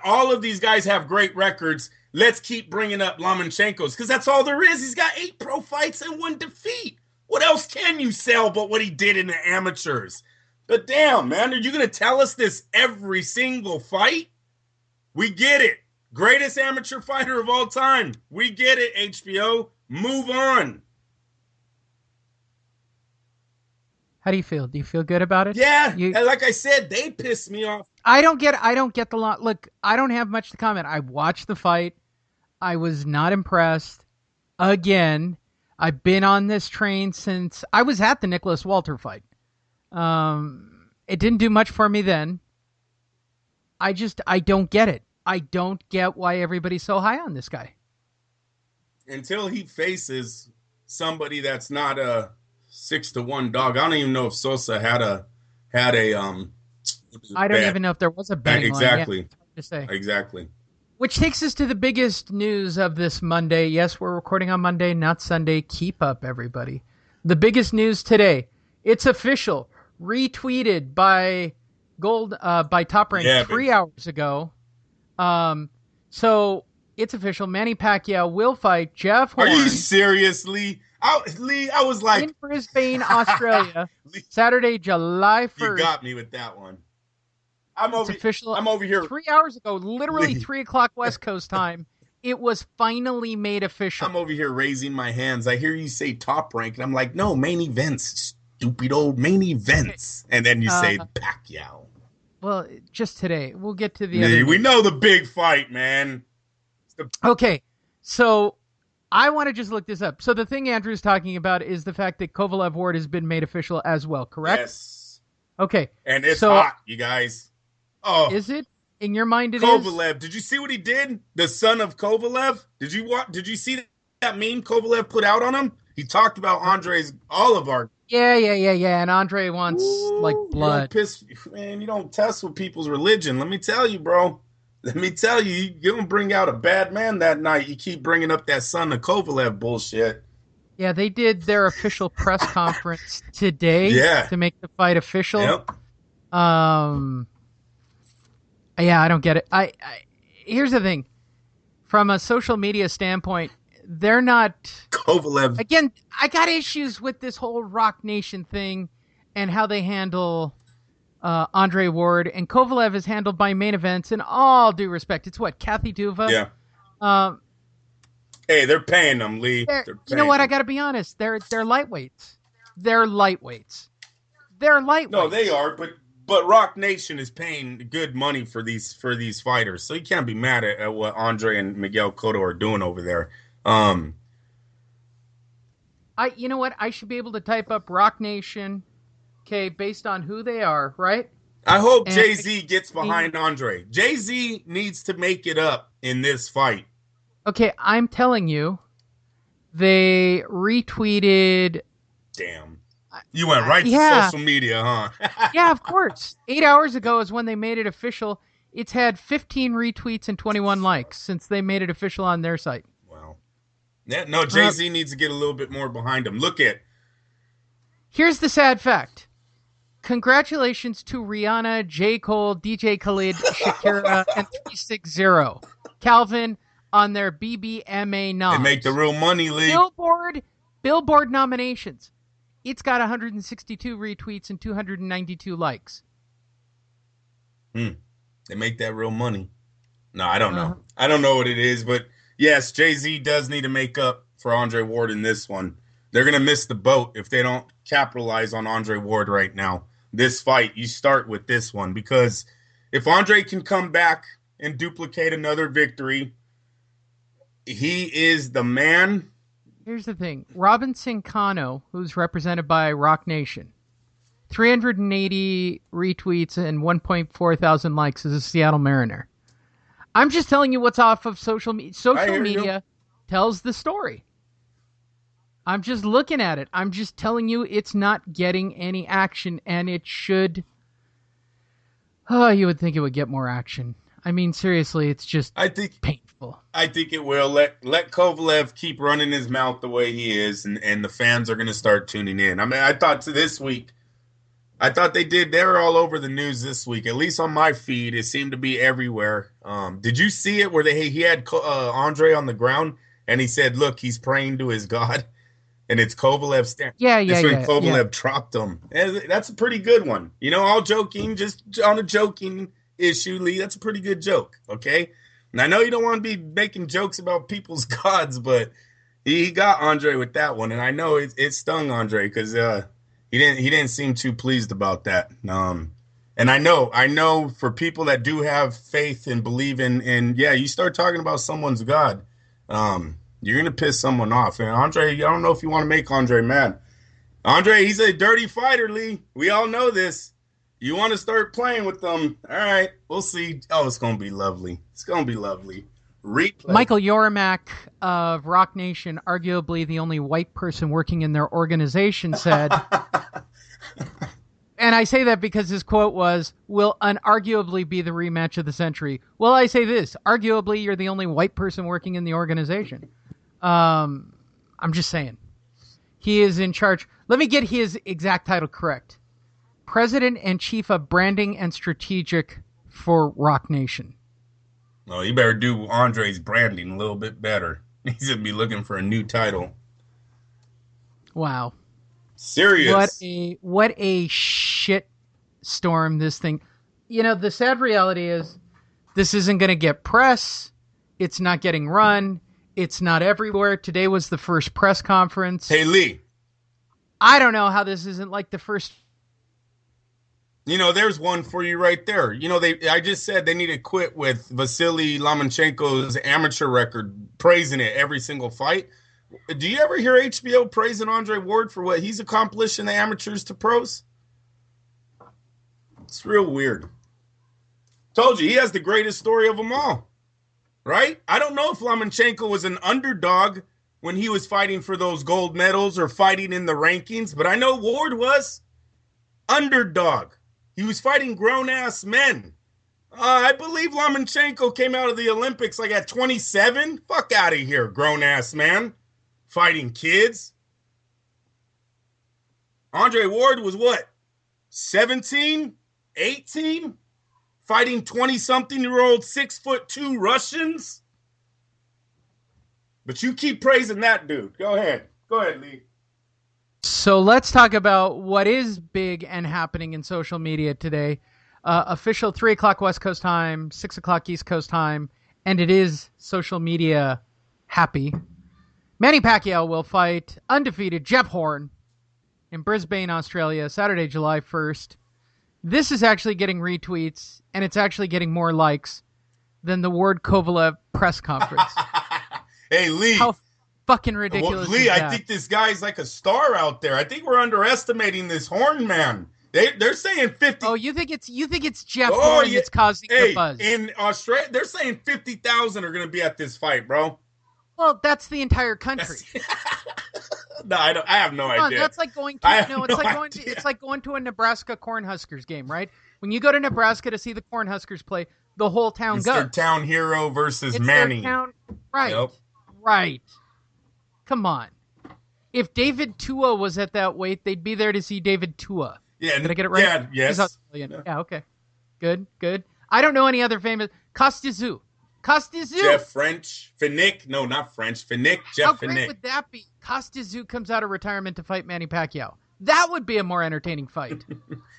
all of these guys have great records. Let's keep bringing up Lomachenko's because that's all there is. He's got 8 pro fights and 1 defeat. What else can you sell but what he did in the amateurs? But damn, man, are you going to tell us this every single fight? We get it. Greatest amateur fighter of all time. We get it, HBO. Move on. How do you feel? Do you feel good about it? Yeah, and like I said, they pissed me off. I don't get the lot. Look, I don't have much to comment. I watched the fight. I was not impressed. Again, I've been on this train since I was at the Nicholas Walter fight. It didn't do much for me then. I don't get it. I don't get why everybody's so high on this guy. Until he faces somebody that's not a 6-1 dog. I don't even know if Sosa had a I don't even know if there was a betting exactly. line. Yeah, to say. Exactly. Which takes us to the biggest news of this Monday. Yes, we're recording on Monday, not Sunday. Keep up, everybody. The biggest news today. It's official. Retweeted by Top Rank 3 hours ago. So it's official. Manny Pacquiao will fight Jeff Horn. Are you serious, Lee? Lee, I was like... in Brisbane, Australia, Saturday, July 1st. You got me with that one. Official. I'm over here. 3 hours ago, literally 3 o'clock West Coast time, it was finally made official. I'm over here raising my hands. I hear you say Top Rank, and I'm like, no, main events. Stupid old main events. And then you say Pacquiao. Well, just today. We'll get to the other. We know the big fight, man. Okay, so I want to just look this up. So the thing Andrew's talking about is the fact that Kovalev Ward has been made official as well, correct? Yes. Okay. And it's hot, you guys. Oh, is it? In your mind it Kovalev, is? did you see what he did? The son of Kovalev? Did you see that meme Kovalev put out on him? He talked about Andre's Oliver. Yeah. And Andre wants like blood. You don't test with people's religion. Let me tell you, bro. Let me tell you, you're going to bring out a bad man that night. You keep bringing up that son of Kovalev bullshit. Yeah, they did their official press conference today to make the fight official. Yep. Yeah, I don't get it. Here's the thing. From a social media standpoint, they're not... Kovalev. Again, I got issues with this whole Rock Nation thing and how they handle Andre Ward. And Kovalev is handled by Main Events in all due respect. It's what, Kathy Duva? Yeah. Hey, they're paying them, Lee. You know what? I got to be honest. They're lightweights. They're lightweights. No, they are, but Rock Nation is paying good money for these fighters, so you can't be mad at what Andre and Miguel Cotto are doing over there. You know what? I should be able to type up Rock Nation, okay, based on who they are, right? I hope Jay-Z gets behind Andre. Jay-Z needs to make it up in this fight. Okay, I'm telling you, they retweeted. Damn. You went right to social media, huh? Yeah, of course. 8 hours ago is when they made it official. It's had 15 retweets and 21 likes since they made it official on their site. Wow. Yeah, no, Jay-Z needs to get a little bit more behind him. Here's the sad fact. Congratulations to Rihanna, J. Cole, DJ Khaled, Shakira, and 360. Calvin on their BBMA noms. They make the real money, Lee. Billboard nominations. It's got 162 retweets and 292 likes. They make that real money. No, I don't know. I don't know what it is, but yes, Jay-Z does need to make up for Andre Ward in this one. They're going to miss the boat if they don't capitalize on Andre Ward right now. This fight, you start with this one, because if Andre can come back and duplicate another victory, he is the man. Here's the thing. Robinson Cano, who's represented by Rock Nation, 380 retweets and 1.4 thousand likes as a Seattle Mariner. I'm just telling you what's off of social media. Social media tells the story. I'm just looking at it. I'm just telling you it's not getting any action, and it should. Oh, you would think it would get more action. I mean, seriously, it's just painful. I think it will. Let Kovalev keep running his mouth the way he is, and the fans are going to start tuning in. I mean, I thought this week I thought they did. They were all over the news this week. At least on my feed, it seemed to be everywhere. Did you see it where he had Andre on the ground and he said, "Look, he's praying to his God," and it's Kovalev stand. It's when Kovalev dropped him. And that's a pretty good one. All joking, just on a joking issue, Lee. That's a pretty good joke. Okay, and I know you don't want to be making jokes about people's gods, but he got Andre with that one, and I know it stung Andre because he didn't seem too pleased about that. And I know for people that do have faith and believe in you start talking about someone's God, you're gonna piss someone off. And Andre, I don't know if you want to make Andre mad. Andre, he's a dirty fighter, Lee. We all know this. You want to start playing with them? All right, we'll see. Oh, it's gonna be lovely. It's gonna be lovely. Replay. Michael Yorimak of Rock Nation, arguably the only white person working in their organization, said, and I say that because his quote was, "will unarguably be the rematch of the century." Well, I say this, arguably you're the only white person working in the organization. I'm just saying. He is in charge. Let me get his exact title correct. President and Chief of Branding and Strategic for Rock Nation. Oh, you better do Andre's branding a little bit better. He's going to be looking for a new title. Wow. Serious. What a shit storm this thing. The sad reality is this isn't going to get press. It's not getting run. It's not everywhere. Today was the first press conference. Hey, Lee. I don't know how this isn't like the first. There's one for you right there. I just said they need to quit with Vasily Lomachenko's amateur record, praising it every single fight. Do you ever hear HBO praising Andre Ward for what he's accomplished in the amateurs to pros? It's real weird. Told you, he has the greatest story of them all, right? I don't know if Lomachenko was an underdog when he was fighting for those gold medals or fighting in the rankings, but I know Ward was underdog. He was fighting grown-ass men. I believe Lomachenko came out of the Olympics like at 27. Fuck out of here, grown-ass man. Fighting kids. Andre Ward was what? 17? 18? Fighting 20-something-year-old 6'2" Russians? But you keep praising that dude. Go ahead. Go ahead, Lee. So let's talk about what is big and happening in social media today. Official 3 o'clock West Coast time, 6 o'clock East Coast time, and it is social media happy. Manny Pacquiao will fight undefeated Jeff Horn in Brisbane, Australia, Saturday, July 1st. This is actually getting retweets, and it's actually getting more likes than the Ward Kovalev press conference. Hey, Lee. How fucking ridiculous Lee, is that? I think this guy's like a star out there. I think we're underestimating this Horn man. They're saying 50. Oh, you think it's Jeff Horn that's causing the buzz? In Australia, they're saying 50,000 are going to be at this fight, bro. Well, that's the entire country. No, I don't. I have no idea. That's like going to it's like going to a Nebraska Cornhuskers game, right? When you go to Nebraska to see the Cornhuskers play, the whole town goes. Their town hero versus Manny. Right. Yep. Right. Come on. If David Tua was at that weight, they'd be there to see David Tua. Yeah. Did I get it right? Yeah, yes. He's Australian. Yeah, okay. Good. I don't know any other famous. Costizu. Jeff French. Finnick. No, not French. Finnick. Jeff How Finnick. great would that be? Costizu comes out of retirement to fight Manny Pacquiao. That would be a more entertaining fight.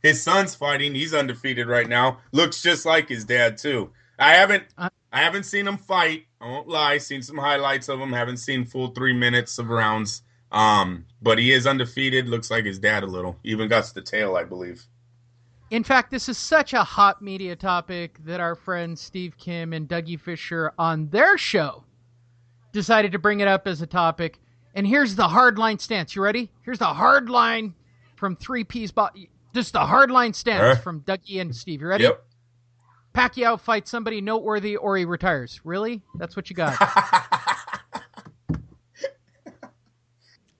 His son's fighting. He's undefeated right now. Looks just like his dad, too. I haven't seen him fight. I won't lie. Seen some highlights of him. Haven't seen full 3 minutes of rounds. But he is undefeated. Looks like his dad a little. Even got the tail, I believe. In fact, this is such a hot media topic that our friends Steve Kim and Dougie Fisher on their show decided to bring it up as a topic. And here's the hardline stance. You ready? Here's the hardline from 3P's. Just the hardline stance from Dougie and Steve. You ready? Yep. Pacquiao fights somebody noteworthy or he retires. Really? That's what you got.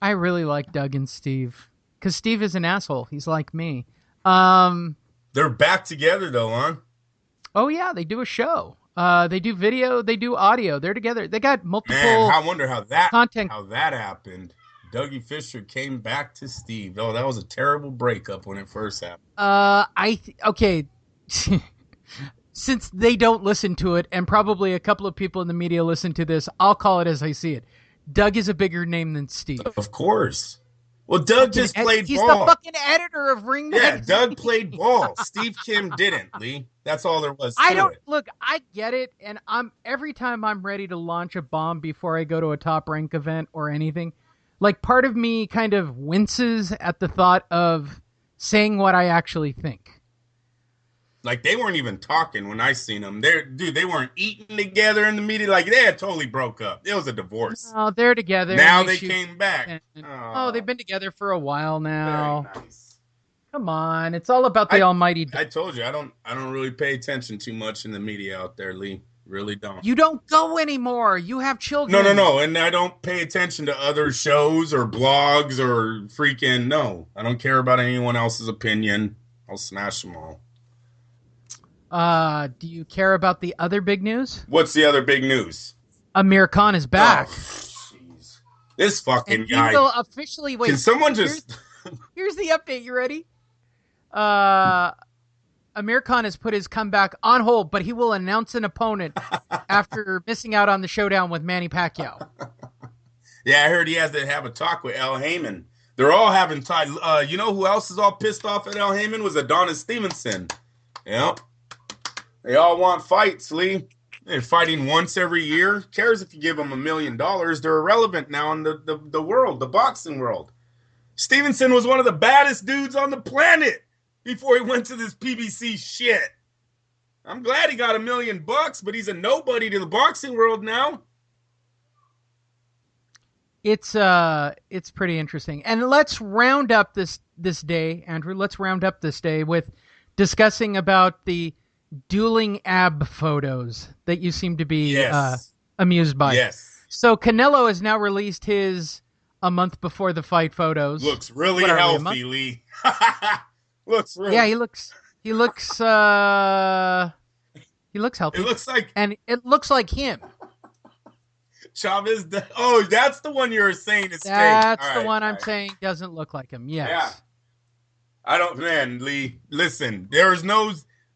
I really like Doug and Steve because Steve is an asshole. He's like me. They're back together though, huh? Oh yeah, they do a show. They do video, they do audio. They're together. They got multiple. Man, I wonder how that content. How that happened. Dougie Fisher came back to Steve. Oh, that was a terrible breakup when it first happened. Okay. Since they don't listen to it, and probably a couple of people in the media listen to this, I'll call it as I see it. Doug is a bigger name than Steve. Of course. Well, Doug just played he's ball. He's the fucking editor of Ring Magazine. Yeah, Doug played ball. Steve Kim didn't, Lee. That's all there was to it. Look, I get it, and every time I'm ready to launch a bomb before I go to a top rank event or anything, like part of me kind of winces at the thought of saying what I actually think. Like, they weren't even talking when I seen them. They weren't eating together in the media. Like, they had totally broke up. It was a divorce. Oh, they're together. Now they came back. They've been together for a while now. Very nice. Come on, it's all about the almighty. I told you, I don't really pay attention too much in the media out there, Lee. Really don't. You don't go anymore. You have children. No. And I don't pay attention to other shows or blogs or freaking, no. I don't care about anyone else's opinion. I'll smash them all. Do you care about the other big news? What's the other big news? Amir Khan is back. Jeez. This fucking and guy. He will officially wait. Can someone just... Here's the update. You ready? Amir Khan has put his comeback on hold, but he will announce an opponent after missing out on the showdown with Manny Pacquiao. Yeah, I heard he has to have a talk with Al Heyman. They're all having time. You know who else is all pissed off at Al Heyman? Was Adonis Stevenson. Yep. They all want fights, Lee. They're fighting once every year. Who cares if you give them $1 million? They're irrelevant now in the world, the boxing world. Stevenson was one of the baddest dudes on the planet before he went to this PBC shit. I'm glad he got $1 million, but he's a nobody to the boxing world now. It's pretty interesting. And let's round up this day, Andrew. Let's round up this day with discussing about the dueling ab photos that you seem to be amused by. Yes. So Canelo has now released his a month before the fight photos. Looks really healthy, Lee. Looks really. Yeah, he looks healthy. It looks like, and it looks like him. Chavez. Oh, that's the one you were saying is fake. That's the one I'm saying doesn't look like him. Yes. Yeah. I don't, man, Lee. Listen,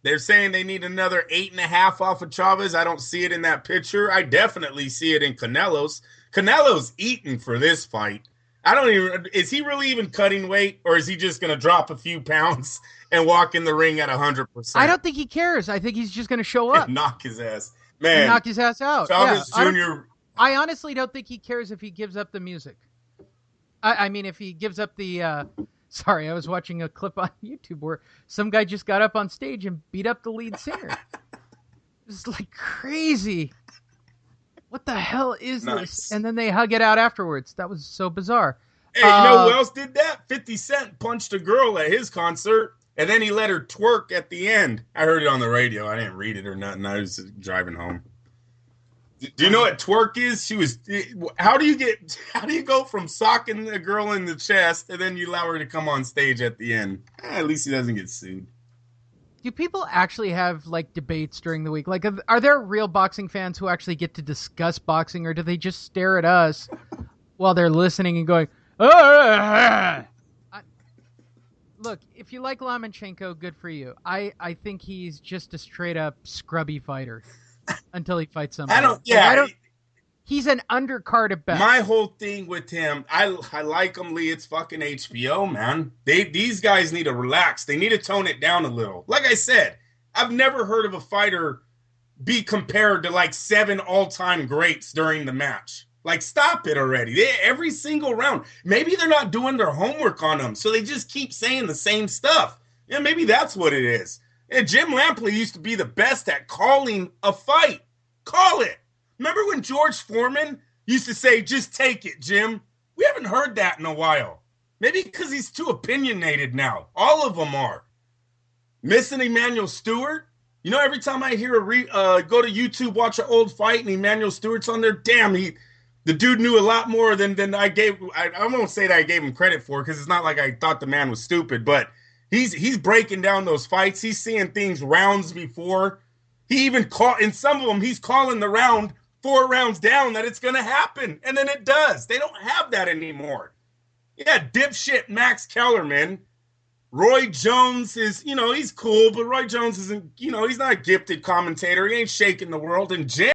they're saying they need another 8.5 off of Chavez. I don't see it in that picture. I definitely see it in Canelo's. Canelo's eating for this fight. Is he really even cutting weight, or is he just going to drop a few pounds and walk in the ring at 100%? I don't think he cares. I think he's just going to show up. And knock his ass. Man. Knock his ass out. Chavez Jr. I honestly don't think he cares if he gives up the music. I mean, if he gives up the... Sorry, I was watching a clip on YouTube where some guy just got up on stage and beat up the lead singer. It's like crazy. What the hell is this? And then they hug it out afterwards. That was so bizarre. Hey, you know who else did that? 50 Cent punched a girl at his concert, and then he let her twerk at the end. I heard it on the radio. I didn't read it or nothing. I was driving home. Do you know what twerk is? How do you go from socking a girl in the chest and then you allow her to come on stage at the end? At least he doesn't get sued. Do people actually have like debates during the week? Like, are there real boxing fans who actually get to discuss boxing, or do they just stare at us while they're listening and going, ah! Look, if you like Lomachenko, good for you. I think he's just a straight up scrubby fighter. Until he fights somebody. He's an undercard at best. My whole thing with him, I like him, Lee. It's fucking HBO, man. These guys need to relax. They need to tone it down a little. Like I said, I've never heard of a fighter be compared to like 7 all-time greats during the match. Like, stop it already. Every single round. Maybe they're not doing their homework on them, so they just keep saying the same stuff. Yeah, maybe that's what it is. And Jim Lampley used to be the best at calling a fight. Call it. Remember when George Foreman used to say, just take it, Jim? We haven't heard that in a while. Maybe because he's too opinionated now. All of them are. Missing Emmanuel Stewart. You know, every time I hear go to YouTube, watch an old fight, and Emmanuel Stewart's on there, damn, the dude knew a lot more than I gave. I won't say that I gave him credit for, because it's not like I thought the man was stupid, but He's breaking down those fights. He's seeing things rounds before. He even in some of them, he's calling the 4 rounds down that it's going to happen. And then it does. They don't have that anymore. Yeah, dipshit Max Kellerman. Roy Jones is, he's cool, but Roy Jones isn't, he's not a gifted commentator. He ain't shaking the world. And Jim